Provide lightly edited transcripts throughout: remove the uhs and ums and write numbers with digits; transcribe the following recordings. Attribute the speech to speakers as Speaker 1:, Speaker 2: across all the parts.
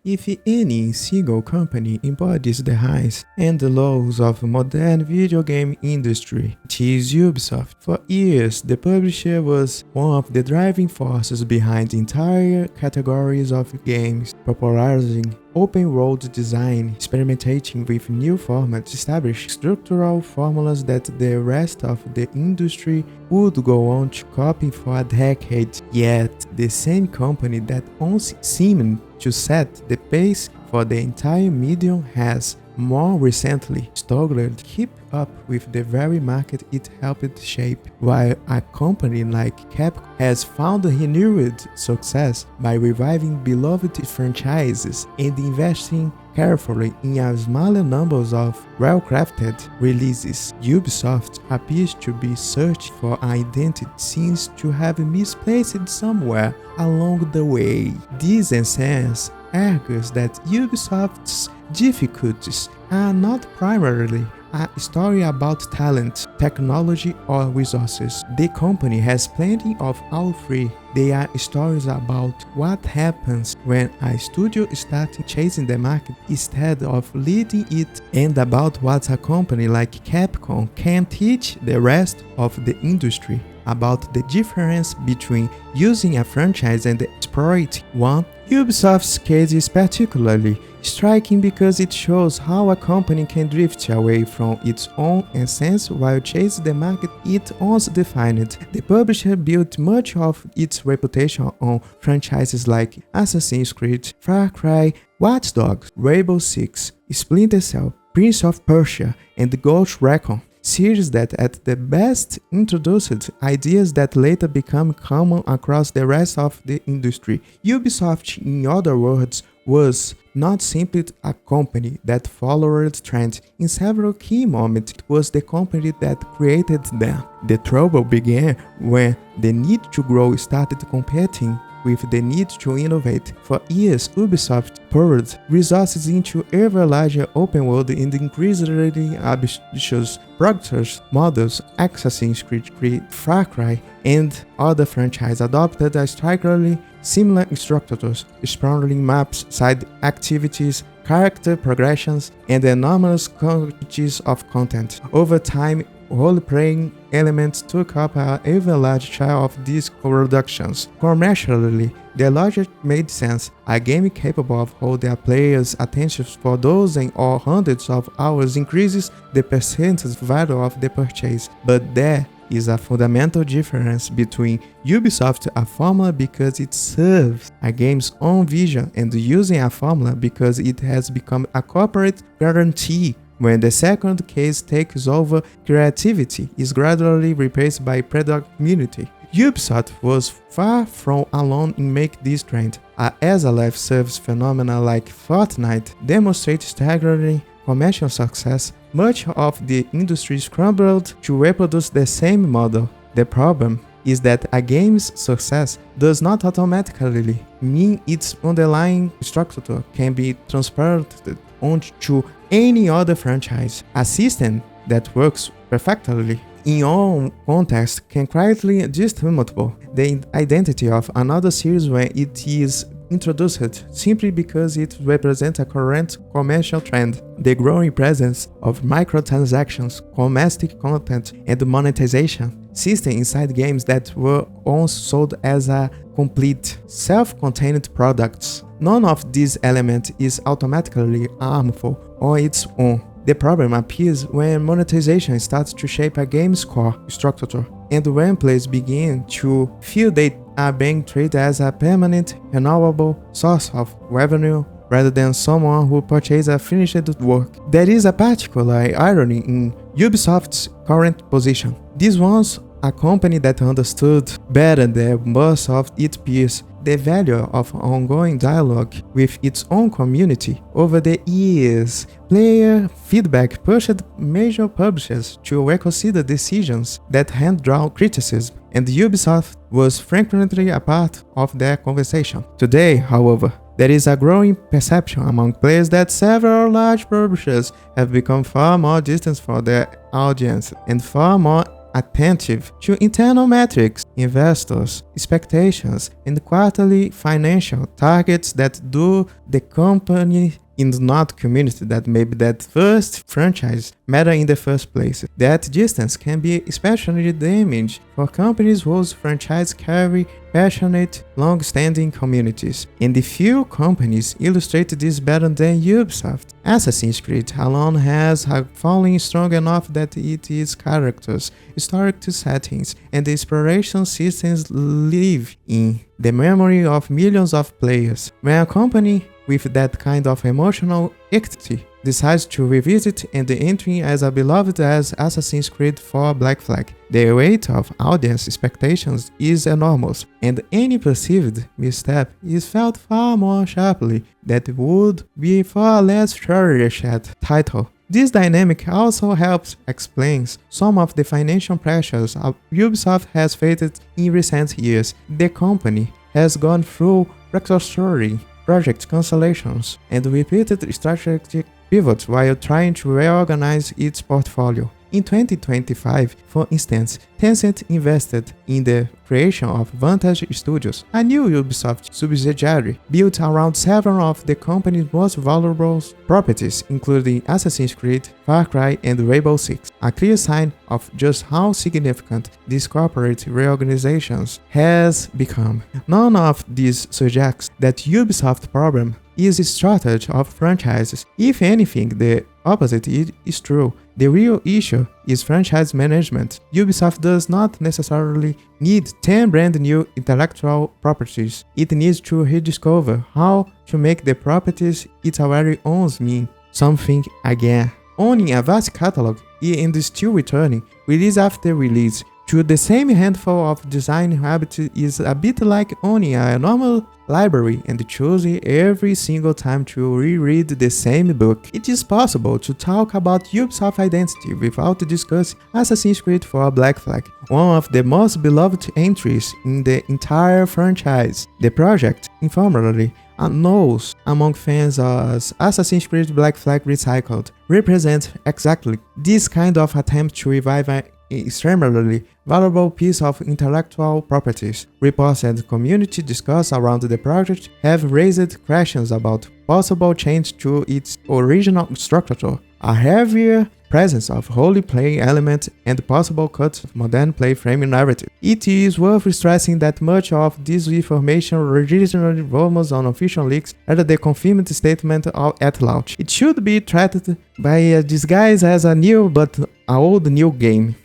Speaker 1: If any single company embodies the highs and the lows of the modern video game industry, it is Ubisoft. For years, the publisher was one of the driving forces behind entire categories of games, popularizing open-world design, experimenting with new formats, establishing structural formulas that the rest of the industry would go on to copy for a decade. Yet, the same company that once seemed to set the pace for the entire medium has more recently struggled to keep up with the very market it helped shape, while a company like Capcom has found renewed success by reviving beloved franchises and investing carefully in a smaller numbers of well-crafted releases. Ubisoft appears to be searching for an identity seems to have misplaced it somewhere along the way. This essence argues that Ubisoft's difficulties are not primarily a story about talent, technology, or resources. The company has plenty of all three. They are stories about what happens when a studio starts chasing the market instead of leading it, and about what a company like Capcom can teach the rest of the industry about the difference between using a franchise and exploiting one. Ubisoft's case is particularly striking because it shows how a company can drift away from its own essence while chasing the market it once defined. The publisher built much of its reputation on franchises like Assassin's Creed, Far Cry, Watch Dogs, Rainbow Six, Splinter Cell, Prince of Persia, and Ghost Recon. Series that at the best introduced ideas that later become common across the rest of the industry. Ubisoft, in other words, was not simply a company that followed trends in several key moments, it was the company that created them. The trouble began when the need to grow started competing with the need to innovate. For years, Ubisoft poured resources into ever larger open world and increasingly ambitious products models. Assassin's Creed, Far Cry, and other franchises adopted a strikingly similar structures, sprawling maps, side activities, character progressions, and enormous quantities of content. Over time, role-playing elements took up an even larger share of these productions. Commercially, the logic made sense. A game capable of holding a player's attention for dozens or hundreds of hours increases the percentage value of the purchase. But there is a fundamental difference between Ubisoft a formula because it serves a game's own vision and using a formula because it has become a corporate guarantee. When the second case takes over, creativity is gradually replaced by predictability. Ubisoft was far from alone in making this trend. As a live service phenomena like Fortnite demonstrates staggering commercial success, much of the industry scrambled to reproduce the same model. The problem is that a game's success does not automatically mean its underlying structure can be transported onto any other franchise. A system that works perfectly in your context can quietly distinguish the identity of another series when it is introduced simply because it represents a current commercial trend. The growing presence of microtransactions, domestic content, and monetization systems inside games that were once sold as a complete, self-contained products. None of these elements is automatically harmful on its own. The problem appears when monetization starts to shape a game's core structure, and when players begin to feel they are being treated as a permanent, renewable source of revenue rather than someone who purchases a finished work. There is a particular irony in Ubisoft's current position. This was a company that understood better than most of its peers the value of ongoing dialogue with its own community. Over the years, player feedback pushed major publishers to reconsider decisions that hand-drawn criticism, and Ubisoft was frequently a part of their conversation. Today, however, there is a growing perception among players that several large publishers have become far more distant from their audience and far more attentive to internal metrics investors' expectations, and quarterly financial targets that do the company and not community that maybe that first franchise matter in the first place. That distance can be especially damaging for companies whose franchise carry passionate, long-standing communities. And the few companies illustrate this better than Ubisoft. Assassin's Creed alone has a following strong enough that its characters, historic settings, and the exploration systems live in the memory of millions of players. When a company with that kind of emotional equity decides to revisit and entry as beloved as Assassin's Creed 4 Black Flag, the weight of audience expectations is enormous, and any perceived misstep is felt far more sharply than would be for a less cherished title. This dynamic also helps explain some of the financial pressures Ubisoft has faced in recent years. The company has gone through restructuring, project cancellations, and repeated strategic pivots while trying to reorganize its portfolio. In 2025, for instance, Tencent invested in the creation of Vantage Studios, a new Ubisoft subsidiary built around several of the company's most valuable properties, including Assassin's Creed, Far Cry, and Rainbow Six, a clear sign of just how significant these corporate reorganizations has become. None of this suggests that Ubisoft's problem is a shortage of franchises. If anything, the opposite is true. The real issue is franchise management. Ubisoft does not necessarily need 10 brand new intellectual properties. It needs to rediscover how to make the properties it already owns mean something again. Owning a vast catalog and still returning, release after release, to the same handful of design habits is a bit like owning a normal library and choosing every single time to reread the same book. It is possible to talk about Ubisoft's identity without discussing Assassin's Creed 4 Black Flag, one of the most beloved entries in the entire franchise. The project, informally known among fans as Assassin's Creed Black Flag Recycled, represents exactly this kind of attempt to revive an extremely valuable piece of intellectual properties. Reports and community discourse around the project have raised questions about possible change to its original structure, a heavier presence of roleplay elements, and possible cuts of modern play frame narrative. It is worth stressing that much of this information originally rumors on official leaks rather than confirmed statement at launch. It should be treated by a disguise as a new but old new game.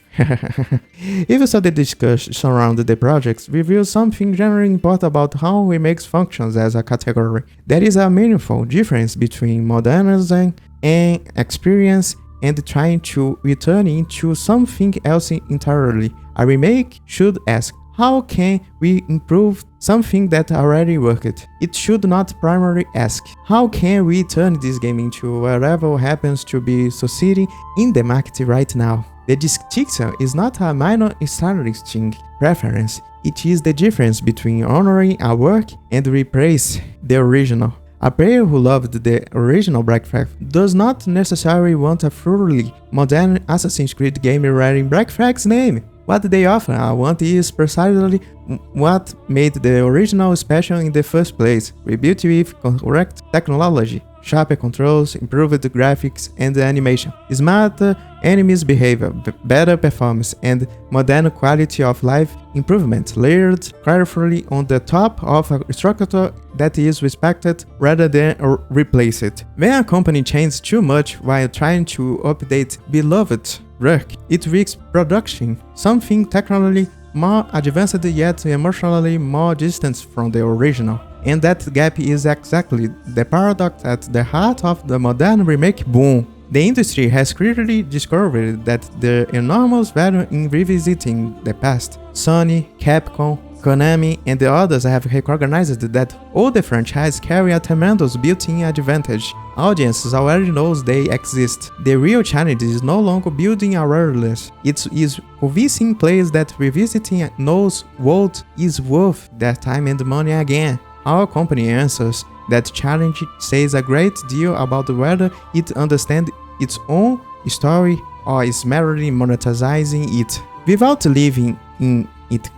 Speaker 1: Even so, the discussion around the projects reveals something generally important about how remakes functions as a category. There is a meaningful difference between modernizing an experience and trying to return into something else entirely. A remake should ask, how can we improve something that already worked? It should not primarily ask, how can we turn this game into whatever happens to be succeeding in the market right now? The distinction is not a minor stylistic preference, it is the difference between honoring a work and repraise the original. A player who loved the original Black Flag does not necessarily want a thoroughly modern Assassin's Creed game wearing Black Flag's name. What they often want is precisely what made the original special in the first place, rebuilt with correct technology, sharper controls, improved graphics and animation, smarter enemies behavior, better performance, and modern quality of life improvements layered carefully on the top of a structure that is respected rather than replaced. When a company changes too much while trying to update beloved work, it risks production something technically more advanced yet emotionally more distant from the original. And that gap is exactly the paradox at the heart of the modern remake boom. The industry has clearly discovered that the enormous value in revisiting the past. Sony, Capcom, Konami, and the others have recognized that all the franchises carry a tremendous built-in advantage. Audiences already knows they exist. The real challenge is no longer building awareness. It is convincing players that revisiting knows what is worth their time and money again. Our company answers that challenge says a great deal about whether it understands its own story or is merely monetizing it. Without living in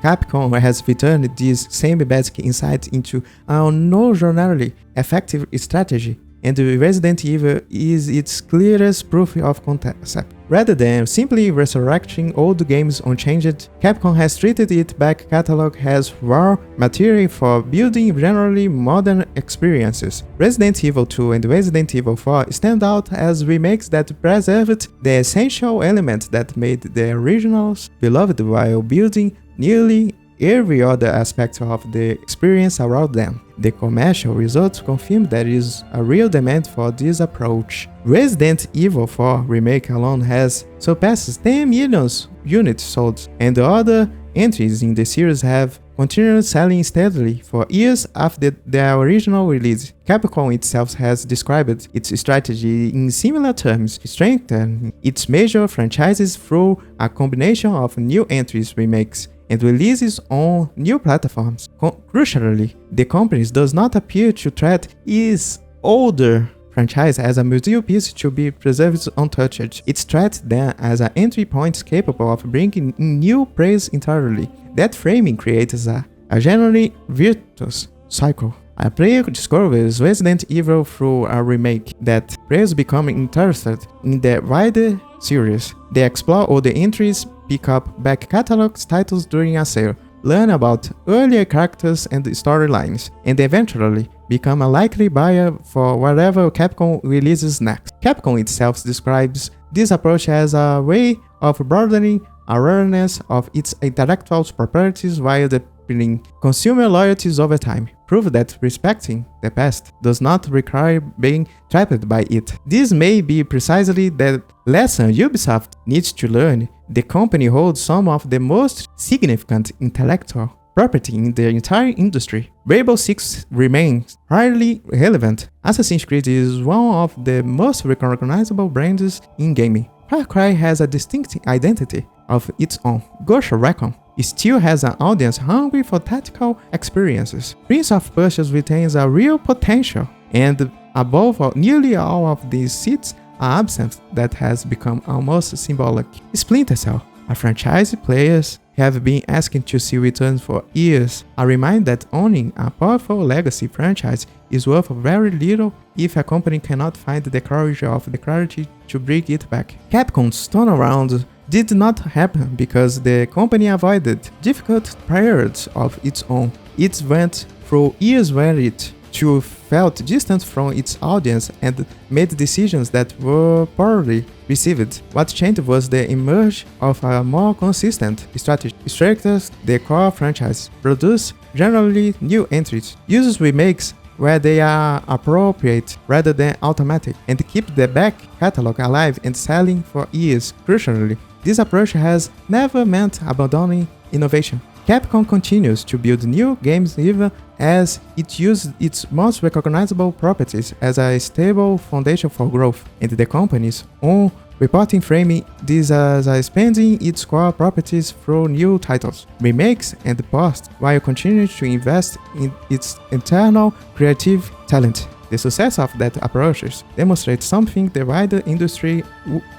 Speaker 1: Capcom has returned this same basic insight into a non-generally effective strategy, and Resident Evil is its clearest proof of concept. Rather than simply resurrecting old games unchanged, Capcom has treated its back catalog as raw material for building generally modern experiences. Resident Evil 2 and Resident Evil 4 stand out as remakes that preserved the essential elements that made the originals beloved while building nearly every other aspect of the experience around them. The commercial results confirm there is a real demand for this approach. Resident Evil 4 Remake alone has surpassed 10 million units sold, and the other entries in the series have continued selling steadily for years after their original release. Capcom itself has described its strategy in similar terms, strengthening its major franchises through a combination of new entries, remakes, and releases on new platforms. Crucially, the company does not appear to treat its older franchise as a museum piece to be preserved untouched. It treats them as an entry point capable of bringing in new praise entirely. That framing creates a generally virtuous cycle. A player discovers Resident Evil through a remake that players become interested in the wider series. They explore all the entries, pick up back catalog titles during a sale, learn about earlier characters and storylines, and eventually become a likely buyer for whatever Capcom releases next. Capcom itself describes this approach as a way of broadening awareness of its intellectual properties while deepening consumer loyalties over time, prove that respecting the past does not require being trapped by it. This may be precisely the lesson Ubisoft needs to learn. The company holds some of the most significant intellectual property in the entire industry. Rainbow Six remains highly relevant. Assassin's Creed is one of the most recognizable brands in gaming. Far Cry has a distinct identity of its own. Ghost Recon still has an audience hungry for tactical experiences. Prince of Persia retains a real potential, and above all, nearly all of these seats are absent that has become almost symbolic. Splinter Cell, a franchise players have been asking to see return for years. A reminder that owning a powerful legacy franchise is worth very little if a company cannot find the courage of the clarity to bring it back. Capcom's turnaround did not happen because the company avoided difficult periods of its own. It went through years where it too felt distant from its audience and made decisions that were poorly received. What changed was the emergence of a more consistent strategy. Strengthens the core franchise, produce generally new entries, uses remakes where they are appropriate rather than automatic, and keep the back catalog alive and selling for years. Crucially, this approach has never meant abandoning innovation. Capcom continues to build new games even as it uses its most recognizable properties as a stable foundation for growth, and the company's own reporting framing this as expanding its core properties through new titles, remakes, and ports, while continuing to invest in its internal creative talent. The success of that approach demonstrates something the wider industry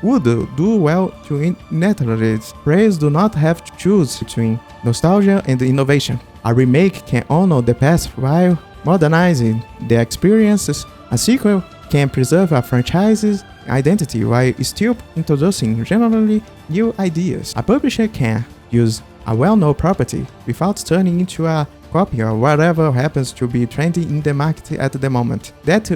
Speaker 1: would do well to naturalize. Players do not have to choose between nostalgia and innovation. A remake can honor the past while modernizing the experiences. A sequel can preserve a franchise's identity while still introducing generally new ideas. A publisher can use a well-known property without turning into a copy or whatever happens to be trending in the market at the moment. That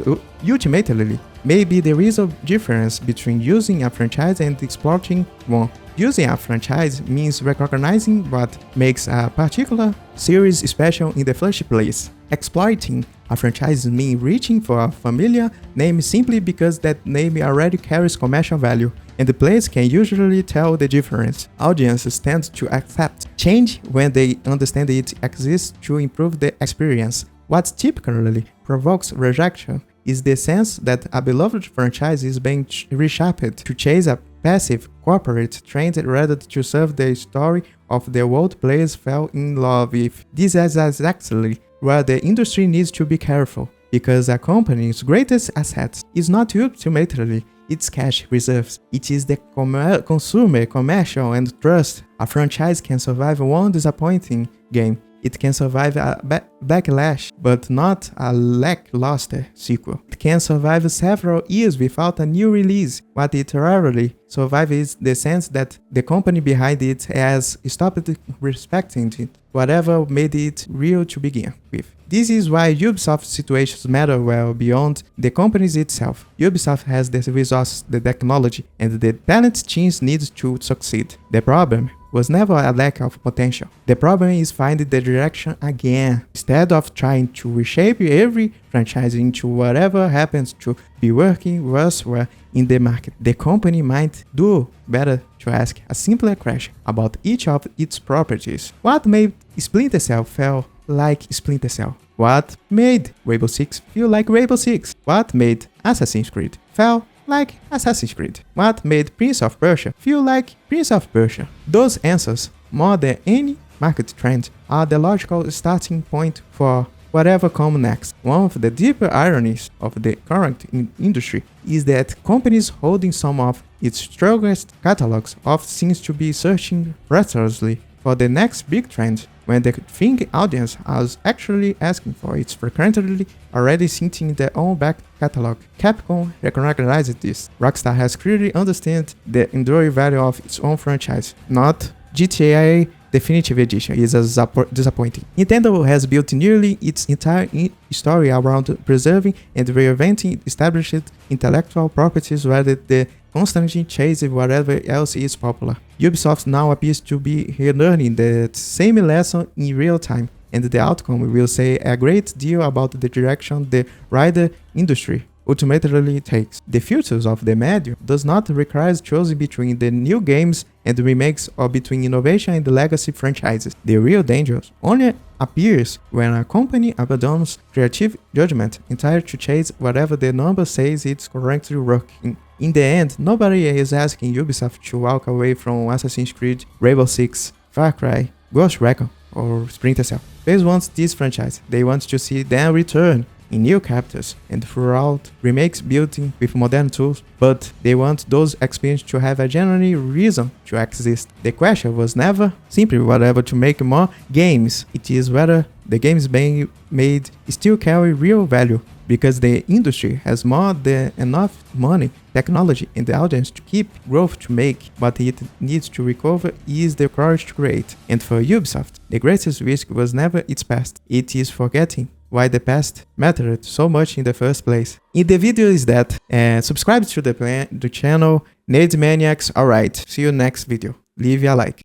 Speaker 1: ultimately may be the real difference between using a franchise and exploiting one. Using a franchise means recognizing what makes a particular series special in the first place. Exploiting a franchise means reaching for a familiar name simply because that name already carries commercial value, and the players can usually tell the difference. Audiences tend to accept change when they understand it exists to improve the experience. What typically provokes rejection is the sense that a beloved franchise is being reshaped to chase a passive corporate trend rather to serve the story of the world players fell in love with. This is exactly where the industry needs to be careful, because a company's greatest asset is not ultimately its cash reserves. It is the consumer, commercial, and trust. A franchise can survive one disappointing game. It can survive a backlash, but not a lackluster sequel. It can survive several years without a new release. What it rarely survives is the sense that the company behind it has stopped respecting it, whatever made it real to begin with. This is why Ubisoft situations matter well beyond the companies itself. Ubisoft has the resources, the technology, and the talent teams need to succeed. The problem was never a lack of potential. The problem is finding the direction again. Instead of trying to reshape every franchise into whatever happens to be working worse in the market, the company might do better to ask a simpler question about each of its properties. What made Splinter Cell feel like Splinter Cell? What made Rainbow Six feel like Rainbow Six? What made Assassin's Creed feel like Assassin's Creed? What made Prince of Persia feel like Prince of Persia? Those answers, more than any market trend, are the logical starting point for whatever comes next. One of the deeper ironies of the current industry is that companies holding some of its strongest catalogs often seems to be searching restlessly for the next big trend, when the thing audience is actually asking for is frequently already sitting in their own back catalog. Capcom recognizes this. Rockstar has clearly understood the enduring value of its own franchise. Not GTA Definitive Edition is disappointing. Nintendo has built nearly its entire story around preserving and reinventing established intellectual properties rather than constantly chasing whatever else is popular. Ubisoft now appears to be relearning the same lesson in real time, and the outcome will say a great deal about the direction the wider industry ultimately takes. The futures of the medium does not require choosing between the new games and remakes or between innovation and legacy franchises. The real danger only appears when a company abandons creative judgment entirely to chase whatever the number says it's currently working. In the end, nobody is asking Ubisoft to walk away from Assassin's Creed, Rainbow Six, Far Cry, Ghost Recon, or Splinter Cell. They want this franchise. They want to see them return in new chapters and throughout remakes built with modern tools, but they want those experiences to have a genuine reason to exist. The question was never simply whether to make more games, it is whether the games being made still carry real value, because the industry has more than enough money, technology, and the audience to keep growth to make, but it needs to recover is the courage to create. And for Ubisoft, the greatest risk was never its past, it is forgetting why the past mattered so much in the first place. In the video is that, subscribe to the channel, Nerd Maniacs. Alright, see you next video. Leave a like.